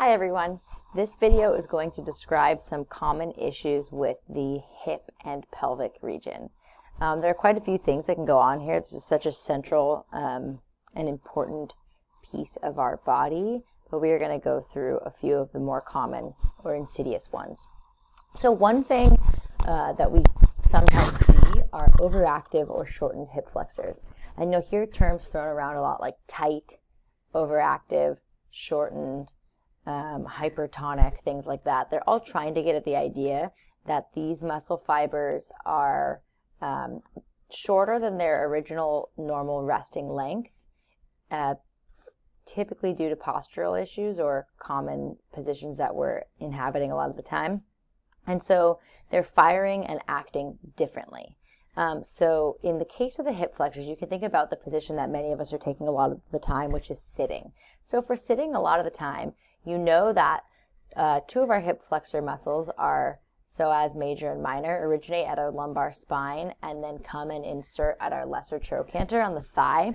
Hi everyone. This video is going to describe some common issues with the hip and pelvic region. There are quite a few things that can go on here. It's just such a central and important piece of our body, but we are going to go through a few of the more common or insidious ones. So one thing that we sometimes see are overactive or shortened hip flexors. And you'll hear terms thrown around a lot like tight, overactive, shortened, hypertonic, things like that. They're all trying to get at the idea that these muscle fibers are shorter than their original normal resting length, typically due to postural issues or common positions that we're inhabiting a lot of the time. And so they're firing and acting differently. So in the case of the hip flexors, you can think about the position that many of us are taking a lot of the time, which is sitting. So if we're sitting a lot of the time, you know that two of our hip flexor muscles are psoas major and minor, originate at our lumbar spine, and then come and insert at our lesser trochanter on the thigh.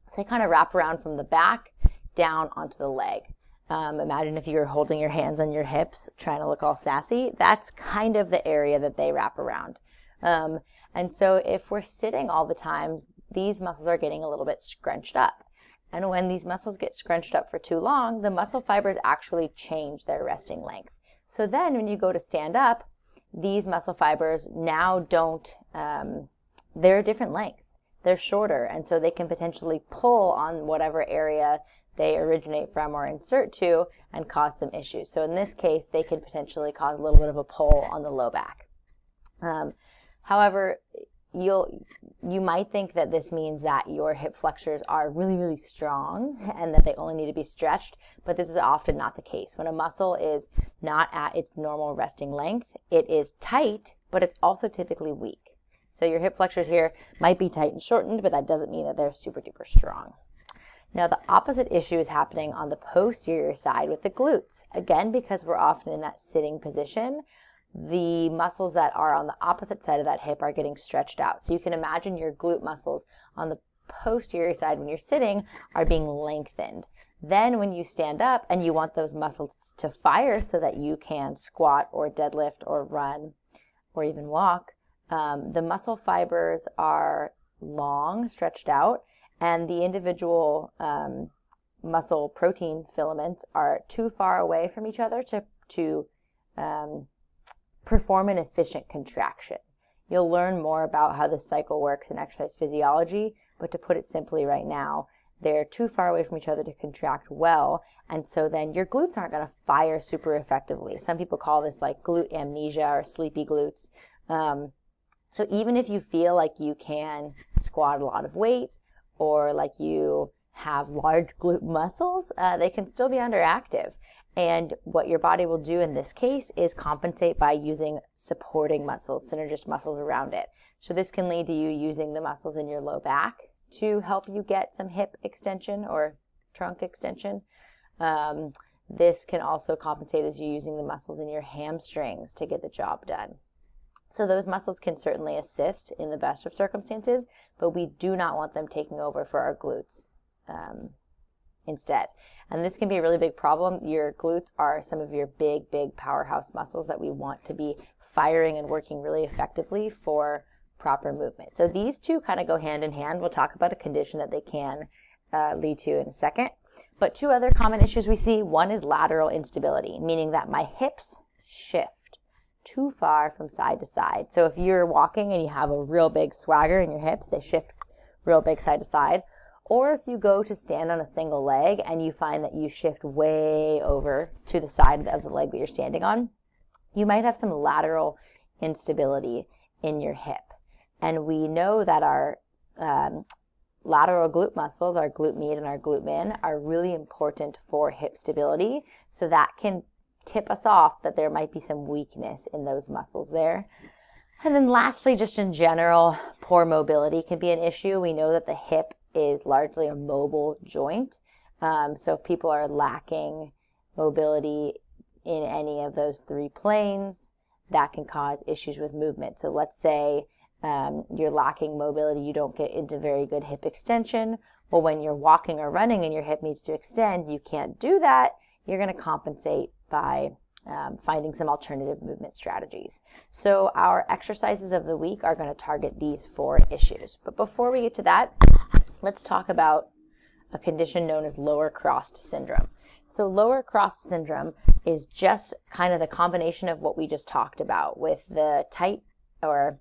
So they kind of wrap around from the back down onto the leg. Imagine if you were holding your hands on your hips, trying to look all sassy. That's kind of the area that they wrap around. And so if we're sitting all the time, these muscles are getting a little bit scrunched up. And when these muscles get scrunched up for too long, the muscle fibers actually change their resting length. So then when you go to stand up, these muscle fibers now don't, they're a different length. They're shorter, and so they can potentially pull on whatever area they originate from or insert to and cause some issues. So in this case, they could potentially cause a little bit of a pull on the low back. However, you might think that this means that your hip flexors are really, really strong and that they only need to be stretched, but this is often not the case. When a muscle is not at its normal resting length, it is tight, but it's also typically weak. So your hip flexors here might be tight and shortened, but that doesn't mean that they're super duper strong. Now the opposite issue is happening on the posterior side with the glutes. Again, because we're often in that sitting position, the muscles that are on the opposite side of that hip are getting stretched out. So you can imagine your glute muscles on the posterior side when you're sitting are being lengthened. Then when you stand up and you want those muscles to fire so that you can squat or deadlift or run or even walk, the muscle fibers are long, stretched out, and the individual muscle protein filaments are too far away from each other to perform an efficient contraction. You'll learn more about how this cycle works in exercise physiology, but to put it simply right now, they're too far away from each other to contract well, and so then your glutes aren't going to fire super effectively. Some people call this like glute amnesia or sleepy glutes. So even if you feel like you can squat a lot of weight or like you have large glute muscles, they can still be underactive. And what your body will do in this case is compensate by using supporting muscles, synergist muscles around it. So this can lead to you using the muscles in your low back to help you get some hip extension or trunk extension. This can also compensate as you using the muscles in your hamstrings to get the job done. So those muscles can certainly assist in the best of circumstances, but we do not want them taking over for our glutes instead. And this can be a really big problem. Your glutes are some of your big powerhouse muscles that we want to be firing and working really effectively for proper movement. So these two kind of go hand in hand. We'll talk about a condition that they can lead to in a second. But two other common issues we see. One is lateral instability, meaning that my hips shift too far from side to side. So if you're walking and you have a real big swagger in your hips, they shift real big side to side. Or if you go to stand on a single leg and you find that you shift way over to the side of the leg that you're standing on, you might have some lateral instability in your hip. And we know that our lateral glute muscles, our glute med and our glute min, are really important for hip stability. So that can tip us off that there might be some weakness in those muscles there. And then lastly, just in general, poor mobility can be an issue. We know that the hip is largely a mobile joint. So if people are lacking mobility in any of those three planes, that can cause issues with movement. So let's say you're lacking mobility, you don't get into very good hip extension. Well, when you're walking or running and your hip needs to extend, you can't do that you're going to compensate by finding some alternative movement strategies. So our exercises of the week are going to target these 4 issues. But before we get to that, let's talk about a condition known as lower crossed syndrome. So lower crossed syndrome is just kind of the combination of what we just talked about with the tight or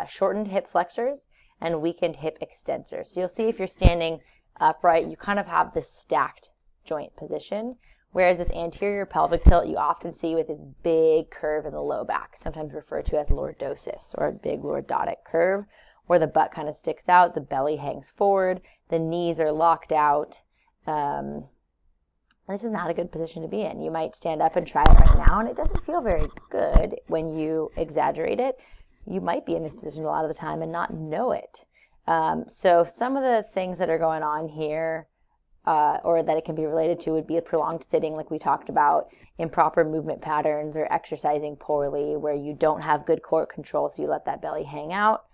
shortened hip flexors and weakened hip extensors. So you'll see if you're standing upright, you kind of have this stacked joint position, whereas this anterior pelvic tilt you often see with this big curve in the low back, sometimes referred to as lordosis, or a big lordotic curve, where the butt kind of sticks out, the belly hangs forward, the knees are locked out. This is not a good position to be in. You might stand up and try it right now, and it doesn't feel very good when you exaggerate it. You might be in this position a lot of the time and not know it. So some of the things that are going on here, or that it can be related to, would be a prolonged sitting, like we talked about, improper movement patterns, or exercising poorly, where you don't have good core control, so you let that belly hang out,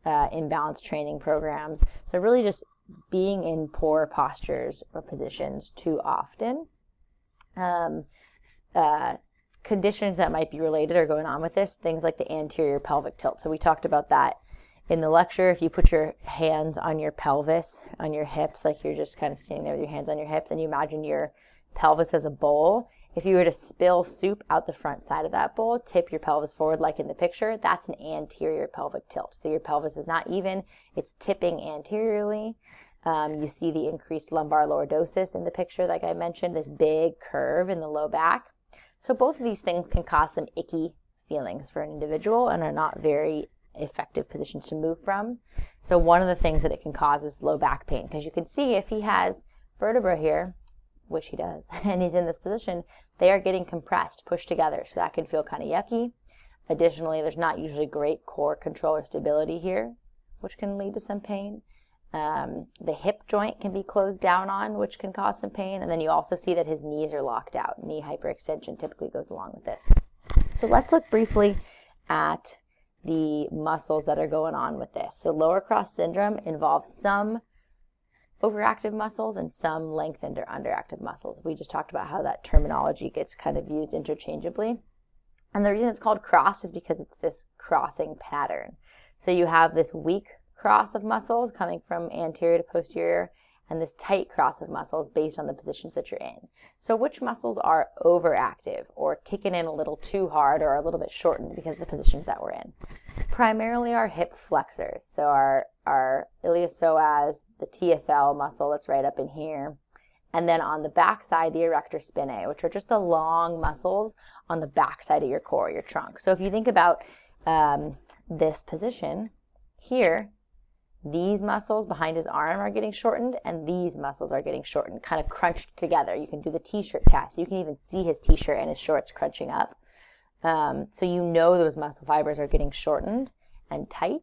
imbalanced training programs. So really just being in poor postures or positions too often. Conditions that might be related or going on with this, things like the anterior pelvic tilt. So we talked about that in the lecture. If you put your hands on your pelvis, on your hips, like you're just kind of standing there with your hands on your hips, and you imagine your pelvis as a bowl, if you were to spill soup out the front side of that bowl, tip your pelvis forward like in the picture, that's an anterior pelvic tilt. So your pelvis is not even, it's tipping anteriorly. You see the increased lumbar lordosis in the picture, like I mentioned, this big curve in the low back. So both of these things can cause some icky feelings for an individual and are not very effective positions to move from. So one of the things that it can cause is low back pain, because you can see if he has vertebra here, which he does, and he's in this position, they are getting compressed, pushed together. So that can feel kind of yucky. Additionally, there's not usually great core control or stability here, which can lead to some pain. The hip joint can be closed down on, which can cause some pain. And then you also see that his knees are locked out. Knee hyperextension typically goes along with this. So let's look briefly at the muscles that are going on with this. So lower cross syndrome involves some overactive muscles and some lengthened or underactive muscles. We just talked about how that terminology gets kind of used interchangeably. And the reason it's called crossed is because it's this crossing pattern. So you have this weak cross of muscles coming from anterior to posterior, and this tight cross of muscles based on the positions that you're in. So which muscles are overactive or kicking in a little too hard or a little bit shortened because of the positions that we're in? Primarily our hip flexors. So our iliopsoas, the TFL muscle that's right up in here, and then on the back side, the erector spinae, which are just the long muscles on the back side of your core, your trunk. So if you think about this position here, these muscles behind his arm are getting shortened, and these muscles are getting shortened, kind of crunched together. You can do the t-shirt test. You can even see his t-shirt and his shorts crunching up. So you know those muscle fibers are getting shortened and tight.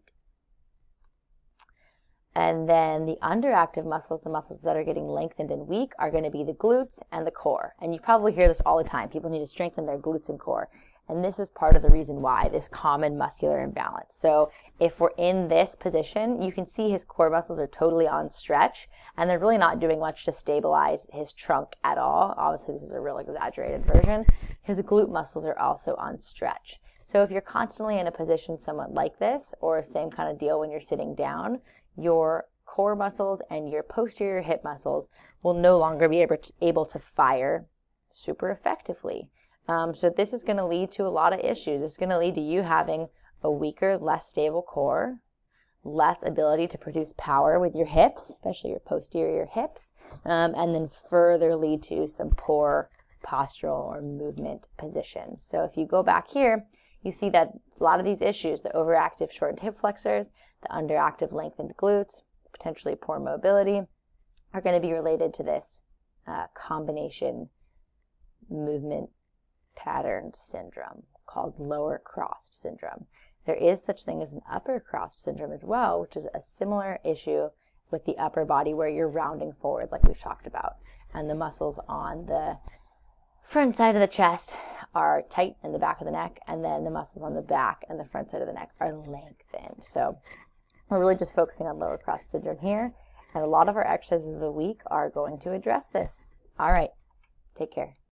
And then the underactive muscles, the muscles that are getting lengthened and weak, are going to be the glutes and the core. And you probably hear this all the time. People need to strengthen their glutes and core. And this is part of the reason why, this common muscular imbalance. So if we're in this position, you can see his core muscles are totally on stretch, and they're really not doing much to stabilize his trunk at all. Obviously, this is a real exaggerated version. His glute muscles are also on stretch. So if you're constantly in a position somewhat like this, or same kind of deal when you're sitting down, your core muscles and your posterior hip muscles will no longer be able to fire super effectively. So this is going to lead to a lot of issues. It's going to lead to you having a weaker, less stable core, less ability to produce power with your hips, especially your posterior hips, and then further lead to some poor postural or movement positions. So if you go back here, you see that a lot of these issues, the overactive shortened hip flexors, the underactive lengthened glutes, potentially poor mobility, are going to be related to this combination movement pattern syndrome called lower crossed syndrome. There is such thing as an upper crossed syndrome as well, which is a similar issue with the upper body where you're rounding forward like we've talked about, and the muscles on the front side of the chest are tight in the back of the neck, and then the muscles on the back and the front side of the neck are lengthened. So we're really just focusing on lower crossed syndrome here, and a lot of our exercises of the week are going to address this. All right, take care.